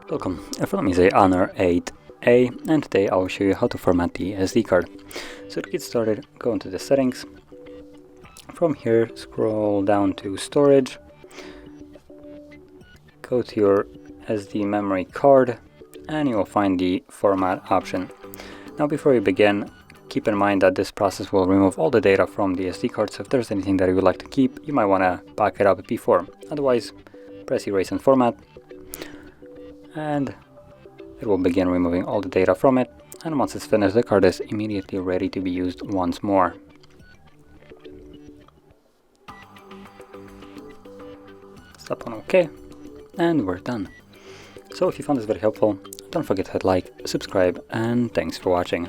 Welcome, in front of me is a Honor 8A, and today I'll show you how to format the SD card. So to get started, go into the settings. From here, scroll down to storage. Go to your SD memory card, and you will find the format option. Now before you begin, keep in mind that this process will remove all the data from the SD card, so if there's anything that you would like to keep, you might want to back it up before. Otherwise, press erase and format, and it will begin removing all the data from it, and once it's finished, the card is immediately ready to be used once more. Step on OK, and we're done. So if you found this very helpful, don't forget to hit like, subscribe, and thanks for watching.